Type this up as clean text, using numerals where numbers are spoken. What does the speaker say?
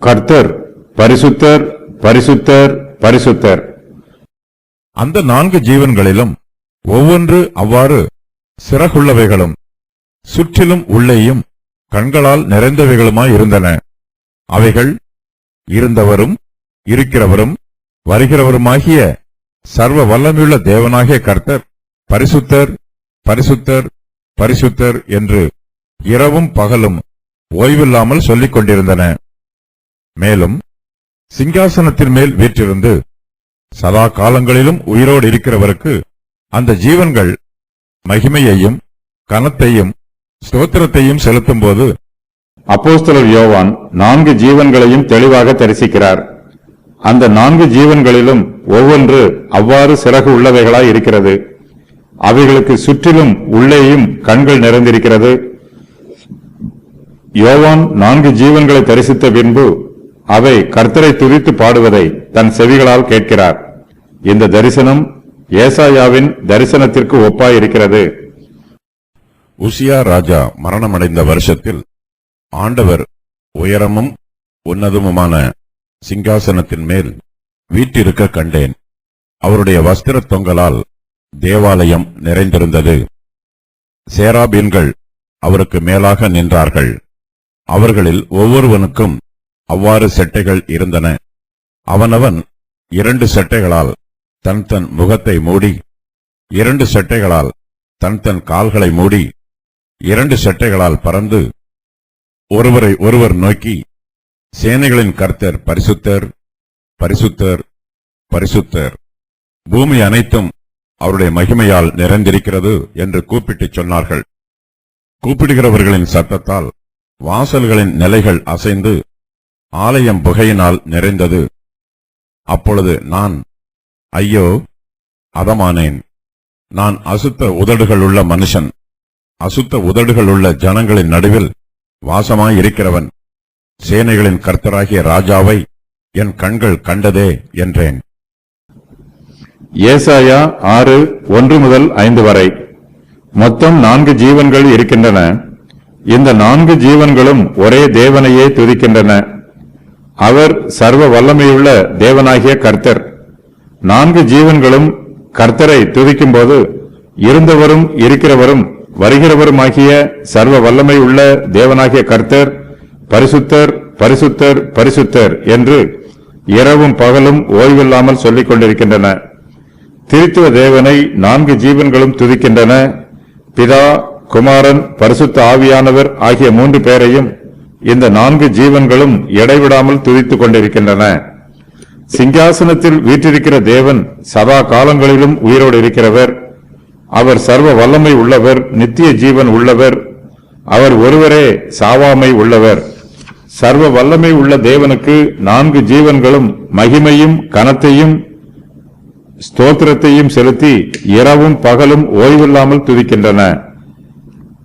கர்த்தர் பரிசுத்தர், பரிசுத்தர், பரிசுத்தர். அந்த 4 ஜீவன்களிலும் ஒவ்வொன்று அவ்வாறு சிறகுள்ளவைகளும் சுற்றிலும் உள்ளேயும் கண்களால் நிறைந்தவைகளுமாயிருந்தன. அவைகள் இருந்தவரும் இருக்கிறவரும் வருகிறவருமாகிய சர்வ வல்லமையுள்ள தேவனாகிய கர்த்தர் பரிசுத்தர், பரிசுத்தர், பரிசுத்தர் என்று இரவும் பகலும் ஓய்வில்லாமல் சொல்லிக் கொண்டிருந்தன. மேலும் சிங்காசனத்தின் மேல் வீற்றிருந்து சதா காலங்களிலும் உயிரோடு இருக்கிறவருக்கு அந்த ஜீவன்கள் மகிமையையும் கனத்தையும் ஸ்தோத்திரத்தையும் செலுத்தும்போது அப்போஸ்தலர் யோவான் 4 ஜீவன்களையும் தெளிவாக தரிசிக்கிறார். அந்த 4 ஜீவன்களிலும் ஒவ்வொன்று அவ்வாறு சிறகு உள்ளவைகளாய் இருக்கிறது. அவைகளுக்கு சுற்றிலும் உள்ளேயும் கண்கள் நிறைந்திருக்கிறது. யோவான் 4 ஜீவன்களை தரிசித்த பின்பு அவை கர்த்தரை துதித்து பாடுவதை தன் செவிகளால் கேட்கிறார். இந்த தரிசனம் ஏசாயாவின் தரிசனத்திற்கு ஒப்பாயிருக்கிறது. உசியா ராஜா மரணமடைந்த வருஷத்தில் ஆண்டவர் உயரமும் உன்னதமுமான சிங்காசனத்தின் மேல் வீற்றிருக்க கண்டேன். அவருடைய வஸ்திர தொங்கலால் தேவாலயம் நிறைந்திருந்தது. சேராபீன்கள் அவருக்கு மேலாக நின்றார்கள். அவர்களில் ஒவ்வொருவனுக்கும் அவ்வாறு செட்டைகள் இருந்தன. அவனவன் 2 செட்டைகளால் தன் முகத்தை மூடி, 2 செட்டைகளால் தன் கால்களை மூடி, 2 செட்டைகளால் பறந்து ஒருவரை ஒருவர் நோக்கி, சேனைகளின் கர்த்தர் பரிசுத்தர், பரிசுத்தர், பரிசுத்தர், பூமி அனைத்தும் அவருடைய மகிமையால் நிறைந்திருக்கிறது என்று கூப்பிட்டுச் சொன்னார்கள். கூப்பிடுகிறவர்களின் சத்தத்தால் வாசல்களின் நிலைகள் அசைந்து ஆலயம் புகையினால் நிறைந்தது. அப்பொழுது நான், ஐயோ அதமானேன், நான் அசுத்த உதடுகளுள்ள மனுஷன், அசுத்த உதடுகளுள்ள ஜனங்களின் நடுவில் வாசமாயிருக்கிறவன், சேனைகளின் கர்த்தராகிய ராஜாவை என் கண்கள் கண்டதே என்றேன். ஏசாயா 6:1-5 வரை. மொத்தம் 4 ஜீவன்கள் இருக்கின்றன. இந்த 4 ஜீவன்களும் ஒரே தேவனையே துதிக்கின்றன. அவர் சர்வ வல்லமையுள்ள தேவனாகிய கர்த்தர். 4 ஜீவன்களும் கர்த்தரை துதிக்கும்போது இருந்தவரும் இருக்கிறவரும் வருகிறவருமாகிய சர்வ வல்லமை உள்ள தேவனாகிய கர்த்தர் பரிசுத்தர், பரிசுத்தர், பரிசுத்தர் என்று இரவும் பகலும் ஓய்வில்லாமல் சொல்லிக் கொண்டிருக்கின்றன. திருத்துவ தேவனை 4 ஜீவன்களும் துதிக்கின்றன. பிதா, குமாரன், பரிசுத்த ஆவியானவர் ஆகிய 3 பேரையும் இந்த 4 ஜீவன்களும் இடைவிடாமல் துதித்துக் கொண்டிருக்கின்றன. சிங்காசனத்தில் வீற்றிருக்கிற தேவன் சதா காலங்களிலும் உயிரோடு இருக்கிறவர். அவர் சர்வ வல்லமை உள்ளவர், நித்திய ஜீவன் உள்ளவர். அவர் ஒருவரே சாவாமை உள்ளவர். சர்வ வல்லமை உள்ள தேவனுக்கு 4 ஜீவன்களும் மகிமையும் கனத்தையும் ஸ்தோத்திரத்தையும் செலுத்தி இரவும் பகலும் ஓய்வில்லாமல் துதிக்கின்றன.